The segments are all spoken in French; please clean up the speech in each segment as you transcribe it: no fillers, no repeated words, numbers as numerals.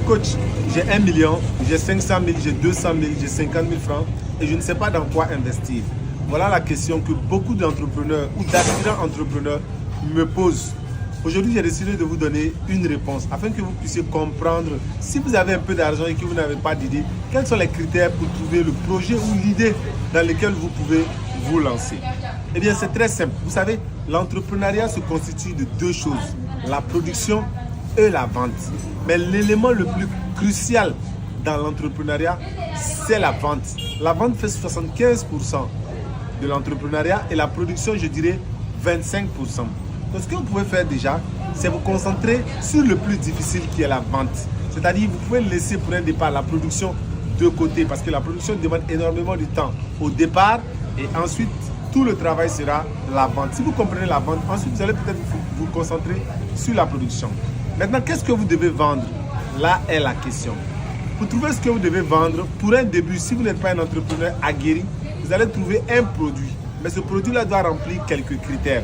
coach, j'ai 1 million, j'ai 500 000, j'ai 200 000, j'ai 50 000 francs et je ne sais pas dans quoi investir. Voilà la question que beaucoup d'entrepreneurs ou d'aspirants entrepreneurs me posent. Aujourd'hui, j'ai décidé de vous donner une réponse afin que vous puissiez comprendre si vous avez un peu d'argent et que vous n'avez pas d'idée, quels sont les critères pour trouver le projet ou l'idée dans lequel vous pouvez vous lancer. Eh bien, c'est très simple. Vous savez, l'entrepreneuriat se constitue de deux choses, la production et la vente. Mais l'élément le plus crucial dans l'entrepreneuriat, c'est la vente. La vente fait 75% de l'entrepreneuriat et la production, je dirais, 25%. Donc, ce que vous pouvez faire déjà, c'est vous concentrer sur le plus difficile qui est la vente. C'est-à-dire, vous pouvez laisser pour un départ la production de côté parce que la production demande énormément de temps au départ et ensuite, tout le travail sera la vente. Si vous comprenez la vente, ensuite, vous allez peut-être vous concentrer sur la production. Maintenant, qu'est-ce que vous devez vendre? Là est la question. Pour trouver ce que vous devez vendre, pour un début, si vous n'êtes pas un entrepreneur aguerri, vous allez trouver un produit. Mais ce produit-là doit remplir quelques critères.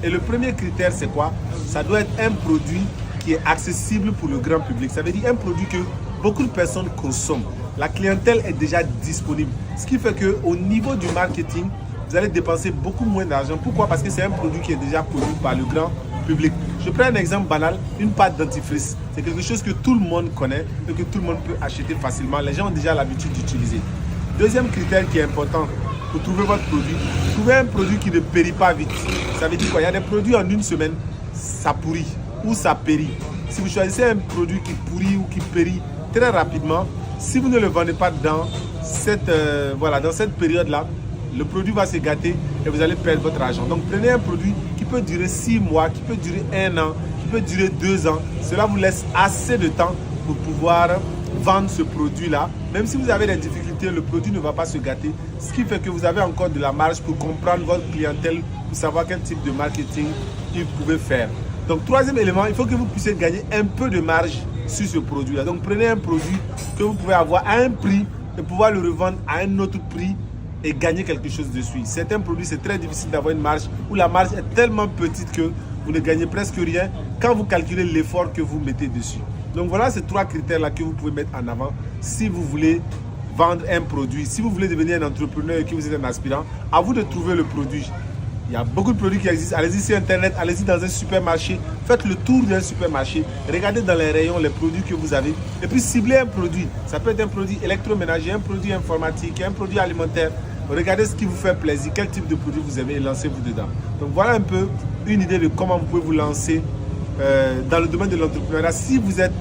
Et le premier critère, c'est quoi? Ça doit être un produit qui est accessible pour le grand public. Ça veut dire un produit que beaucoup de personnes consomment. La clientèle est déjà disponible. Ce qui fait qu'au niveau du marketing, vous allez dépenser beaucoup moins d'argent. Pourquoi? Parce que c'est un produit qui est déjà connu par le grand public. Je prends un exemple banal, une pâte dentifrice. C'est quelque chose que tout le monde connaît et que tout le monde peut acheter facilement. Les gens ont déjà l'habitude d'utiliser. Deuxième critère qui est important pour trouver votre produit, trouvez un produit qui ne périt pas vite. Ça veut dire quoi? Il y a des produits en une semaine, ça pourrit ou ça périt. Si vous choisissez un produit qui pourrit ou qui périt très rapidement, si vous ne le vendez pas dans cette période-là, le produit va se gâter et vous allez perdre votre argent. Donc prenez un produit qui peut durer 6 mois, qui peut durer 1 an, qui peut durer 2 ans. Cela vous laisse assez de temps pour pouvoir vendre ce produit-là. Même si vous avez des difficultés, le produit ne va pas se gâter. Ce qui fait que vous avez encore de la marge pour comprendre votre clientèle, pour savoir quel type de marketing vous pouvez faire. Donc troisième élément, il faut que vous puissiez gagner un peu de marge sur ce produit-là. Donc prenez un produit que vous pouvez avoir à un prix et pouvoir le revendre à un autre prix et gagner quelque chose dessus. Certains produits, c'est très difficile d'avoir une marge où la marge est tellement petite que vous ne gagnez presque rien quand vous calculez l'effort que vous mettez dessus. Donc voilà ces 3 critères-là que vous pouvez mettre en avant si vous voulez vendre un produit. Si vous voulez devenir un entrepreneur et que vous êtes un aspirant, à vous de trouver le produit. Il y a beaucoup de produits qui existent. Allez-y sur Internet, allez-y dans un supermarché, faites le tour d'un supermarché, regardez dans les rayons les produits que vous avez et puis ciblez un produit. Ça peut être un produit électroménager, un produit informatique, un produit alimentaire. Regardez ce qui vous fait plaisir, quel type de produit vous aimez et lancez-vous dedans. Donc voilà un peu une idée de comment vous pouvez vous lancer dans le domaine de l'entrepreneuriat si vous êtes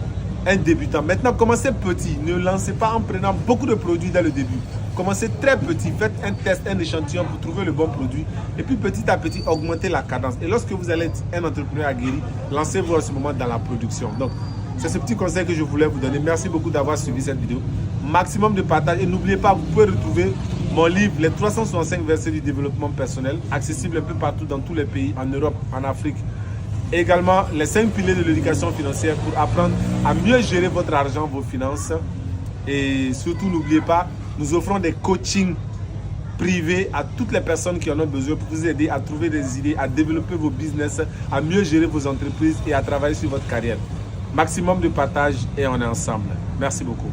un débutant. Maintenant, commencez petit. Ne lancez pas en prenant beaucoup de produits dans le début. Commencez très petit. Faites un test, un échantillon pour trouver le bon produit. Et puis petit à petit, augmentez la cadence. Et lorsque vous allez être un entrepreneur aguerri, lancez-vous en ce moment dans la production. Donc, c'est ce petit conseil que je voulais vous donner. Merci beaucoup d'avoir suivi cette vidéo. Maximum de partage. Et n'oubliez pas, vous pouvez retrouver mon livre, les 365 versets du développement personnel, accessible un peu partout dans tous les pays, en Europe, en Afrique. Et également, les 5 piliers de l'éducation financière pour apprendre à mieux gérer votre argent, vos finances. Et surtout, n'oubliez pas, nous offrons des coachings privés à toutes les personnes qui en ont besoin pour vous aider à trouver des idées, à développer vos business, à mieux gérer vos entreprises et à travailler sur votre carrière. Maximum de partage et on est ensemble. Merci beaucoup.